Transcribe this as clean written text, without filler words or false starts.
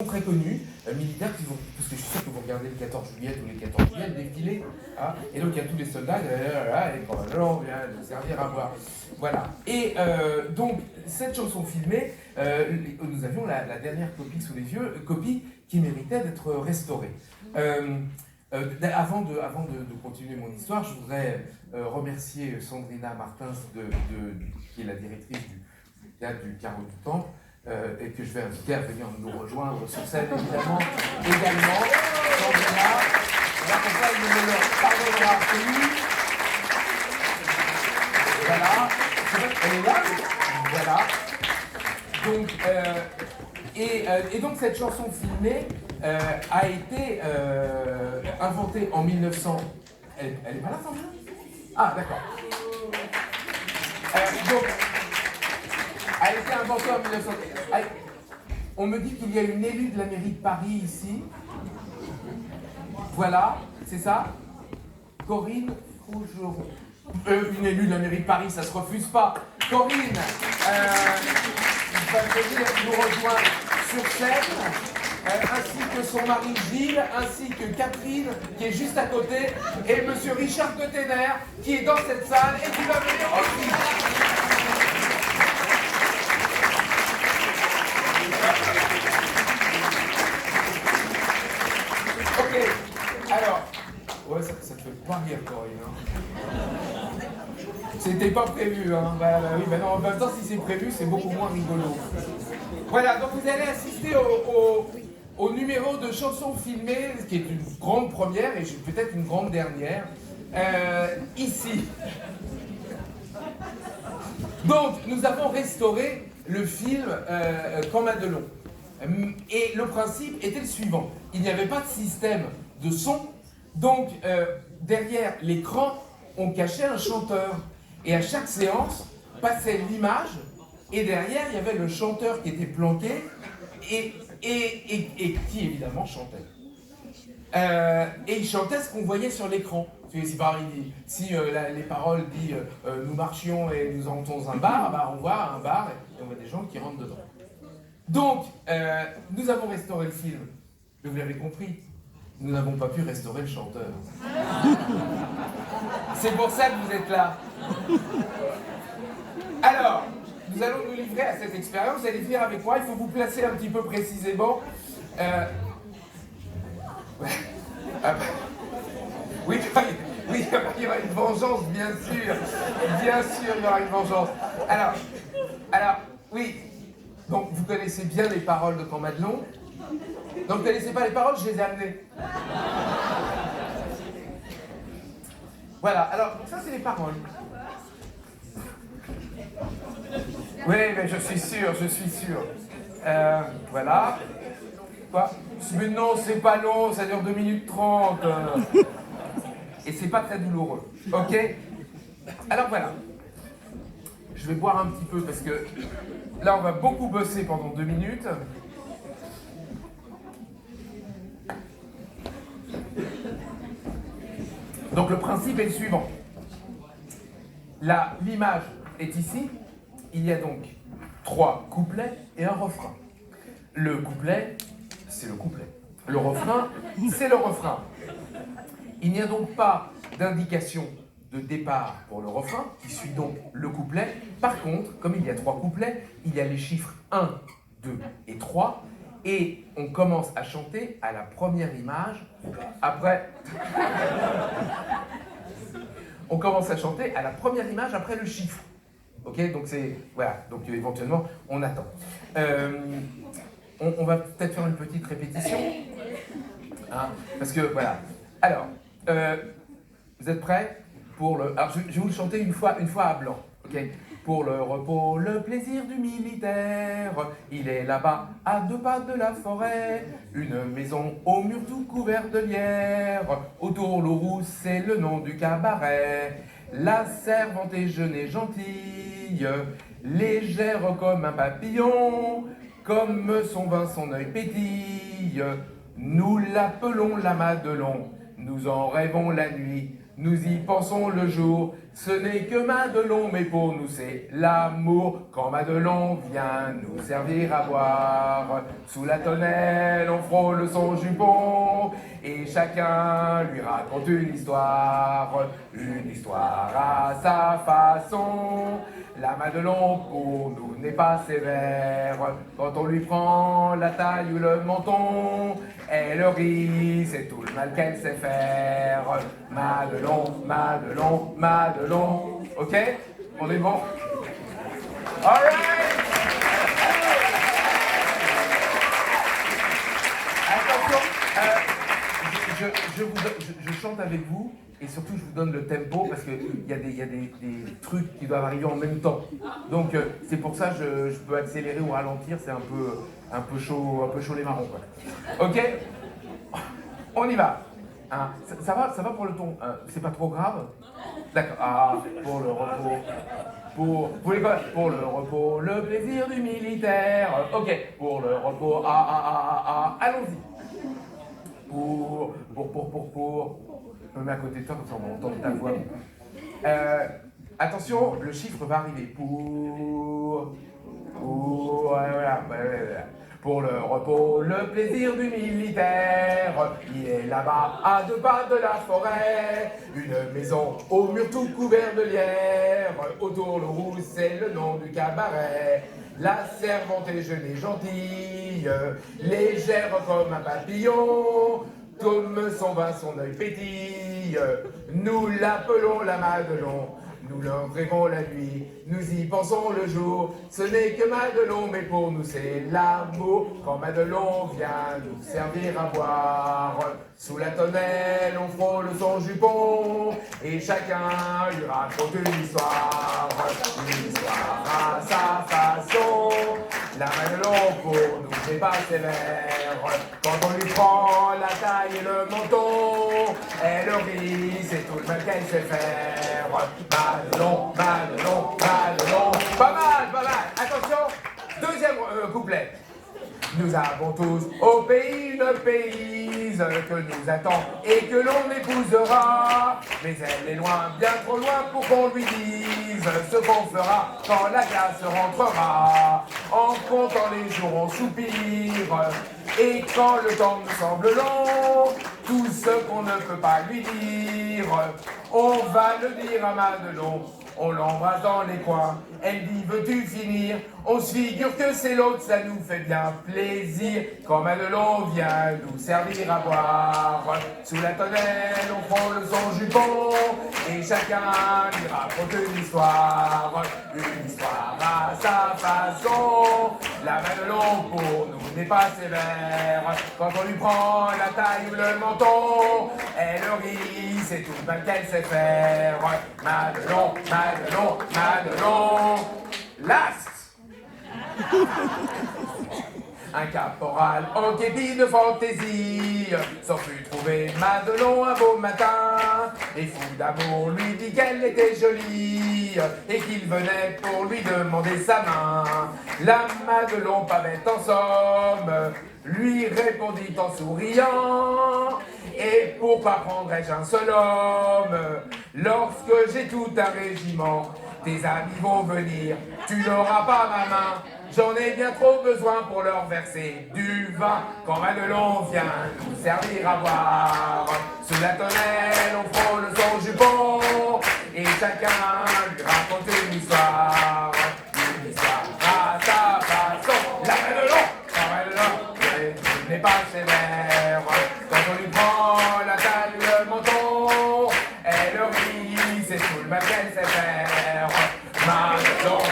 très connus, militaires, parce que je suis sûr que vous regardez le 14 juillet, tous les 14 juillet, le défilé, hein, et donc il y a tous les soldats, et quand on vient de servir à boire. Voilà. Et donc, cette chanson filmée, nous avions la dernière copie sous les yeux, copie qui méritait d'être restaurée. Avant de continuer mon histoire, je voudrais remercier Sandrina Martins, qui est la directrice du théâtre du Carreau du Temple, et que je vais inviter à venir nous rejoindre sur scène, évidemment, également. Sandrina, là, comme ça, il me le pardonnera. Voilà. Elle est là. Voilà. Donc, et donc, cette chanson filmée a été inventée en 1900. Elle est pas là, Sandrina? Ah, d'accord. Donc, elle a été inventée en 1900. On me dit qu'il y a une élue de la mairie de Paris ici. Voilà, c'est ça. Corinne Fougeron. Une élue de la mairie de Paris, ça se refuse pas. Corinne va venir nous rejoindre sur scène, ainsi que son mari Gilles, ainsi que Catherine, qui est juste à côté, et monsieur Richard Quetener, qui est dans cette salle et qui va venir aussi. Alors, ouais, ça te fait pas rire, Corinne. Hein. C'était pas prévu, hein. Bah, oui, bah non, en même temps, si c'est prévu, c'est beaucoup moins rigolo. Voilà, donc vous allez assister au numéro de chansons filmées, qui est une grande première et peut-être une grande dernière, ici. Donc, nous avons restauré le film Camp Madelon. Et le principe était le suivant. Il n'y avait pas de système de son, donc derrière l'écran, on cachait un chanteur. Et à chaque séance, passait l'image, et derrière, il y avait le chanteur qui était planqué, et qui évidemment chantait. Et il chantait ce qu'on voyait sur l'écran. Si les paroles disent nous marchions et nous entrons dans un bar, bah, on voit un bar et on voit des gens qui rentrent dedans. Donc, nous avons restauré le film, mais vous l'avez compris, nous n'avons pas pu restaurer le chanteur. C'est pour ça que vous êtes là. Alors, nous allons nous livrer à cette expérience, vous allez venir avec moi, il faut vous placer un petit peu précisément. Oui, il y aura une vengeance, bien sûr. Bien sûr, il y aura une vengeance. Alors, oui. Donc, vous connaissez bien les paroles de Camp Madelon. Donc, vous ne connaissez pas les paroles, je les ai amenées. Voilà, alors, ça, c'est les paroles. Oui, mais je suis sûr. Voilà. Quoi? Mais non, c'est pas long, ça dure 2 minutes 30. Et c'est pas très douloureux. Ok? Alors, voilà. Je vais boire un petit peu parce que là, on va beaucoup bosser pendant 2 minutes. Donc, le principe est le suivant. L'image est ici. Il y a donc 3 couplets et un refrain. Le couplet, c'est le couplet. Le refrain, c'est le refrain. Il n'y a donc pas d'indication de départ pour le refrain, qui suit donc le couplet. Par contre, comme il y a 3 couplets, il y a les chiffres 1, 2 et 3, et on commence à chanter à la première image. Après... on commence à chanter à la première image après le chiffre. Ok, donc c'est... Voilà, donc éventuellement, on attend. On va peut-être faire une petite répétition. Hein, parce que, voilà. Alors, vous êtes prêts? Alors, je vais vous le chanter une fois à blanc. Okay. Pour le repos, le plaisir du militaire, il est là-bas, à 2 pas de la forêt, une maison au mur tout couvert de lierre, autour l'eau c'est le nom du cabaret. La servante est jeune et gentille, légère comme un papillon, comme son vin son œil pétille. Nous l'appelons la Madelon, nous en rêvons la nuit, nous y pensons le jour. Ce n'est que Madelon, mais pour nous c'est l'amour. Quand Madelon vient nous servir à boire, sous la tonnelle on frôle son jupon, et chacun lui raconte une histoire à sa façon. La Madelon pour nous n'est pas sévère, quand on lui prend la taille ou le menton, elle rit, c'est tout le mal qu'elle sait faire. Madelon, Madelon, Madelon. Ok? On est bon? Alright! Attention, je chante avec vous. Et surtout, je vous donne le tempo parce qu'il y a des trucs qui doivent arriver en même temps. Donc, c'est pour ça que je peux accélérer ou ralentir. C'est un peu chaud les marrons, quoi. Ok? On y va. Hein, ça va pour le ton. C'est pas trop grave? D'accord. Ah, pour le repos. Pour le repos, le plaisir du militaire. Ok. Pour le repos. Allons-y. Pour. Je me mets à côté de toi, comme ça on va entendre ta voix. Attention, le chiffre va arriver. Voilà. Pour le repos, le plaisir du militaire. Il est là-bas, à 2 pas de la forêt. Une maison au mur tout couvert de lierre. Autour le rouge, c'est le nom du cabaret. La servante est jeune et gentille, légère comme un papillon. Comme son vin, son œil pétille, nous l'appelons la Madelon. Nous leur rêvons la nuit, nous y pensons le jour. Ce n'est que Madelon, mais pour nous c'est l'amour. Quand Madelon vient nous servir à boire, sous la tonnelle on frôle son jupon, et chacun lui raconte une histoire à sa façon. La Madelon pour nous n'est pas sévère, quand on lui prend la taille et le menton, elle rit, c'est tout le mal qu'elle sait faire. Madelon, Madelon, Madelon. Pas mal. Attention, deuxième couplet. Nous avons tous au pays une payse que nous attend et que l'on épousera. Mais elle est loin, bien trop loin pour qu'on lui dise ce qu'on fera quand la classe rentrera. En comptant les jours on soupire, et quand le temps nous semble long, tout ce qu'on ne peut pas lui dire, on va le dire à Madelon. On l'embrasse dans les coins, elle dit veux-tu finir? On se figure que c'est l'autre, ça nous fait bien plaisir. Quand Madelon vient nous servir à boire, sous la tonnelle on frôle son jupon, et chacun lui raconte une histoire à sa façon. La Madelon pour nous n'est pas sévère, quand on lui prend la taille ou le menton, elle rit, c'est tout le mal qu'elle sait faire. Madelon, Madelon, Madelon. Last. Un caporal en képi de fantaisie s'en fut trouver Madelon un beau matin, et fou d'amour lui dit qu'elle était jolie et qu'il venait pour lui demander sa main. La Madelon pavait en somme lui répondit en souriant: et pourquoi prendrais-je un seul homme lorsque j'ai tout un régiment? Tes amis vont venir, tu n'auras pas ma main. J'en ai bien trop besoin pour leur verser du vin. Quand Madelon vient nous servir à boire, sous la tonnelle on frôle son jupon, et chacun lui raconte une histoire à sa façon. La Madelon n'est pas sévère, quand on lui prend la taille et le menton, elle rit, c'est tout le mal qu'elle sait faire. Madelon,